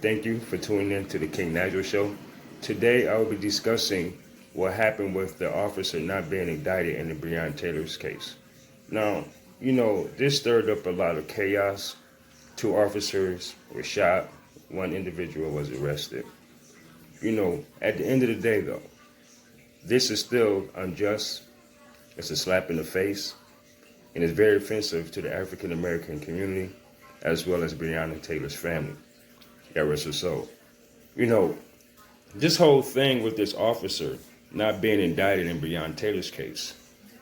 thank you for tuning in to the King Nigel Show. Today I will be discussing what happened with the officer not being indicted in the Breonna Taylor's case. Now, this stirred up a lot of chaos. 2 officers were shot, 1 individual was arrested. At the end of the day though, this is still unjust. It's a slap in the face, and it's very offensive to the African American community as well as Breonna Taylor's family. God rest her soul. This whole thing with this officer not being indicted in Breonna Taylor's case,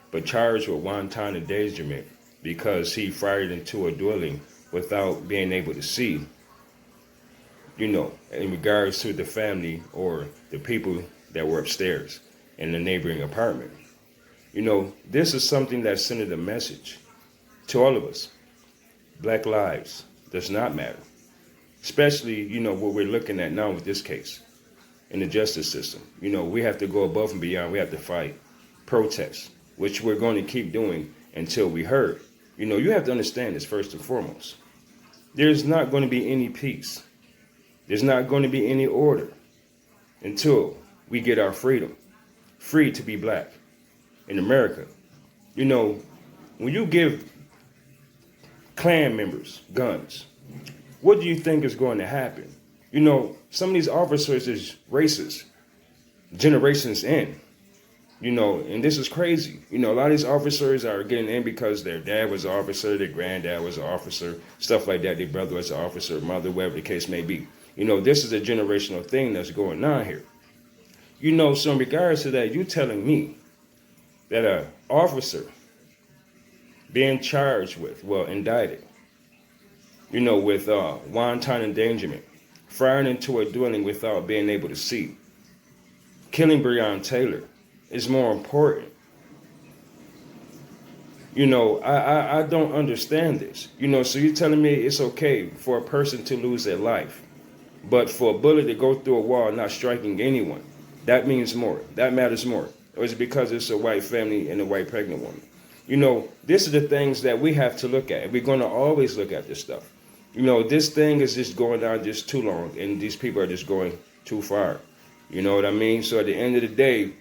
but charged with Wanton endangerment because he fired into a dwelling without being able to see, in regards to the family or the people that were upstairs in the neighboring apartment. This is something that sending a message to all of us. Black lives does not matter. Especially, what we're looking at now with this case in the justice system. We have to go above and beyond. We have to fight, protest, which we're going to keep doing until we heard. You have to understand this first and foremost. There's not going to be any peace. There's not going to be any order until we get our freedom. Free to be black in America. When you give Klan members guns, what do you think is going to happen? Some of these officers is racist, generations in, and this is crazy. A lot of these officers are getting in because their dad was an officer, their granddad was an officer, stuff like that, their brother was an officer, mother, whatever the case may be. This is a generational thing that's going on here. So in regards to that, you telling me that an officer being charged with, indicted, with wanton endangerment, firing into a dwelling without being able to see, killing Breonna Taylor is more important. I don't understand this. So you're telling me it's okay for a person to lose their life, but for a bullet to go through a wall not striking anyone, that means more. That matters more. Or is it because it's a white family and a white pregnant woman? This is the things that we have to look at. We're going to always look at this stuff. This thing is just going on just too long, and these people are just going too far. You know what I mean? So at the end of the day,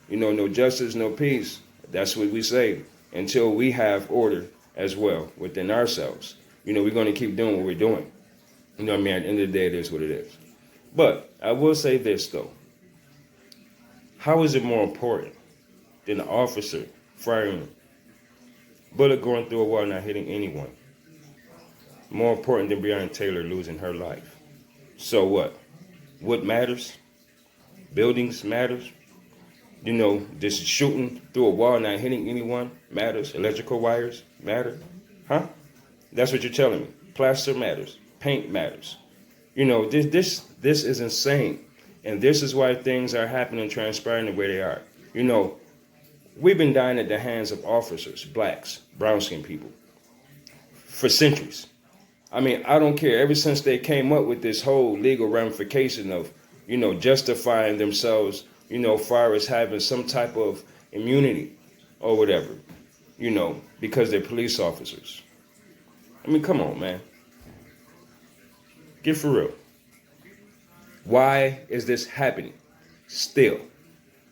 no justice, no peace. That's what we say until we have order as well within ourselves. We're going to keep doing what we're doing. At the end of the day, it is what it is. But I will say this, though. How is it more important than an officer firing a bullet going through a wall not hitting anyone? More important than Breonna Taylor losing her life. So what? What matters? Buildings matters. This shooting through a wall not hitting anyone matters. Electrical wires matter. Huh? That's what you're telling me. Plaster matters. Paint matters. This is insane. And this is why things are happening, transpiring the way they are. We've been dying at the hands of officers, blacks, brown-skinned people, for centuries. I don't care. Ever since they came up with this whole legal ramification of, justifying themselves, far as having some type of immunity or whatever, because they're police officers. Come on, man. Get for real. Why is this happening still?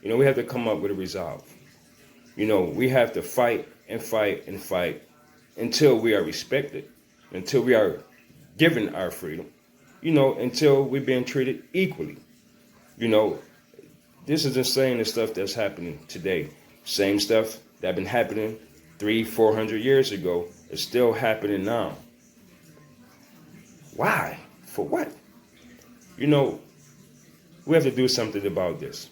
We have to come up with a resolve. We have to fight and fight and fight until we are respected, until we are given our freedom, until we're being treated equally. This is insane, the stuff that's happening today. Same stuff that been happening 300-400 years ago is still happening now. Why? For what? We have to do something about this.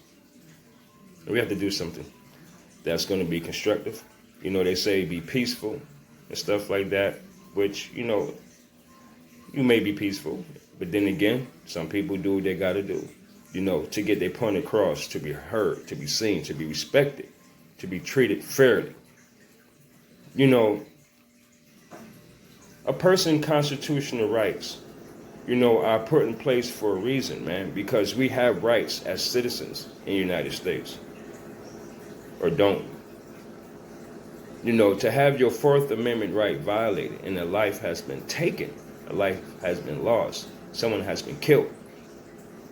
We have to do something that's going to be constructive. They say be peaceful and stuff like that, which, you may be peaceful, but then again, some people do what they got to do, to get their point across, to be heard, to be seen, to be respected, to be treated fairly. A person's constitutional rights, are put in place for a reason, man, because we have rights as citizens in the United States. Or don't. To have your Fourth Amendment right violated and a life has been taken, a life has been lost, Someone has been killed.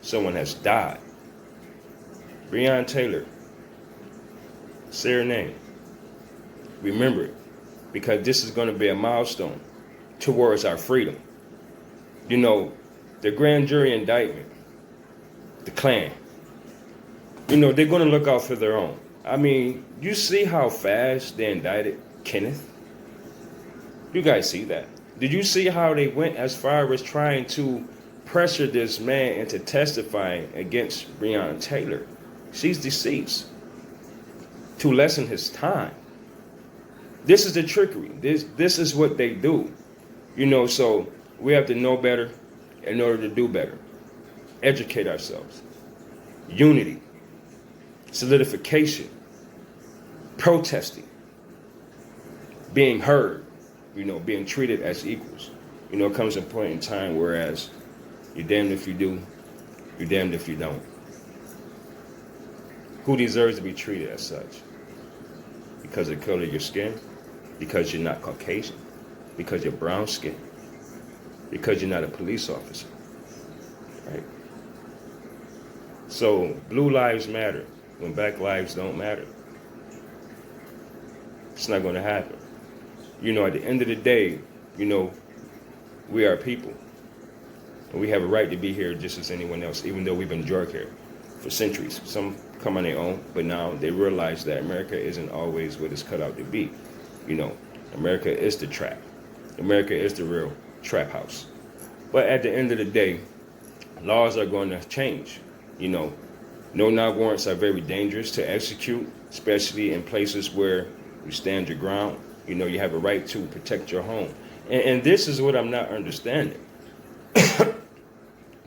Someone has died. Breonna Taylor, say her name. Remember it, because this is going to be a milestone towards our freedom. You know, the grand jury indictment, the Klan, you know, they're going to look out for their own. I mean, you see how fast they indicted Kenneth? You guys see that? Did you see how they went as far as trying to pressure this man into testifying against Breonna Taylor? She's deceased. To lessen his time. This is the trickery. This is what they do. You know, so we have to know better in order to do better. Educate ourselves. Unity. Solidification. Protesting. Being heard. You know, being treated as equals. You know, it comes a point in time whereas you're damned if you do, you're damned if you don't. Who deserves to be treated as such? Because of the color of your skin? Because you're not Caucasian? Because you're brown skin? Because you're not a police officer? Right? So, blue lives matter when black lives don't matter. It's not going to happen. You know, at the end of the day, you know, we are people. And we have a right to be here just as anyone else, even though we've been drug here for centuries. Some come on their own, but now they realize that America isn't always what it's cut out to be. You know, America is the trap. America is the real trap house. But at the end of the day, laws are going to change. You know, no-knock warrants are very dangerous to execute, especially in places where you stand your ground. You know, you have a right to protect your home. And this is what I'm not understanding.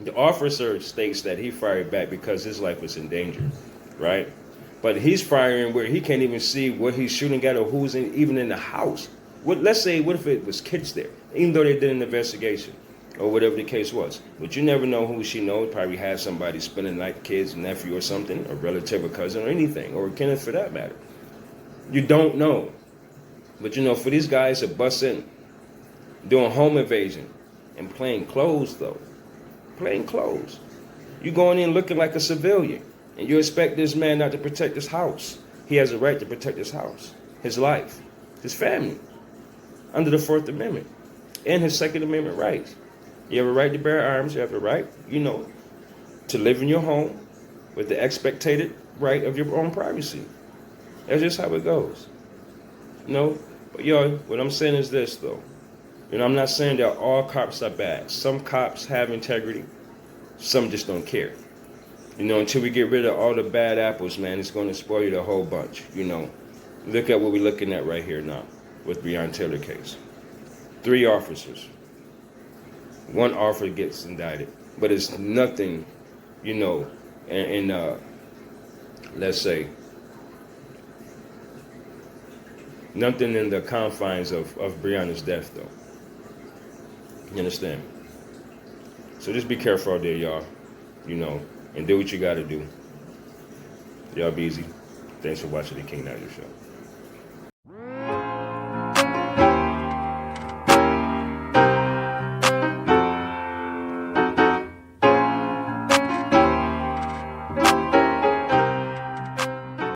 The officer states that he fired back because his life was in danger, right? But he's firing where he can't even see what he's shooting at or who's even in the house. Let's say, what if it was kids there, even though they did an investigation or whatever the case was. But you never know who she knows. Probably has somebody spending the night, kids, nephew or something, a relative or cousin or anything, or Kenneth for that matter. You don't know. But, you know, for these guys to bust in, doing home invasion, in plain clothes, though. Plain clothes. You going in looking like a civilian, and you expect this man not to protect his house. He has a right to protect his house, his life, his family, under the 4th Amendment, and his 2nd Amendment rights. You have a right to bear arms. You have a right, you know, to live in your home with the expected right of your own privacy. That's just how it goes. You know, but yo, what I'm saying is this, though. You know, I'm not saying that all cops are bad. Some cops have integrity. Some just don't care. You know, until we get rid of all the bad apples, man, it's going to spoil you the whole bunch. You know, look at what we're looking at right here now with Breonna Taylor case. 3 officers. 1 officer gets indicted. But it's nothing, you know, let's say, nothing in the confines of Breonna's death, though. You understand? So just be careful out there, y'all. You know, and do what you got to do. Y'all be easy. Thanks for watching the King Nigel Show.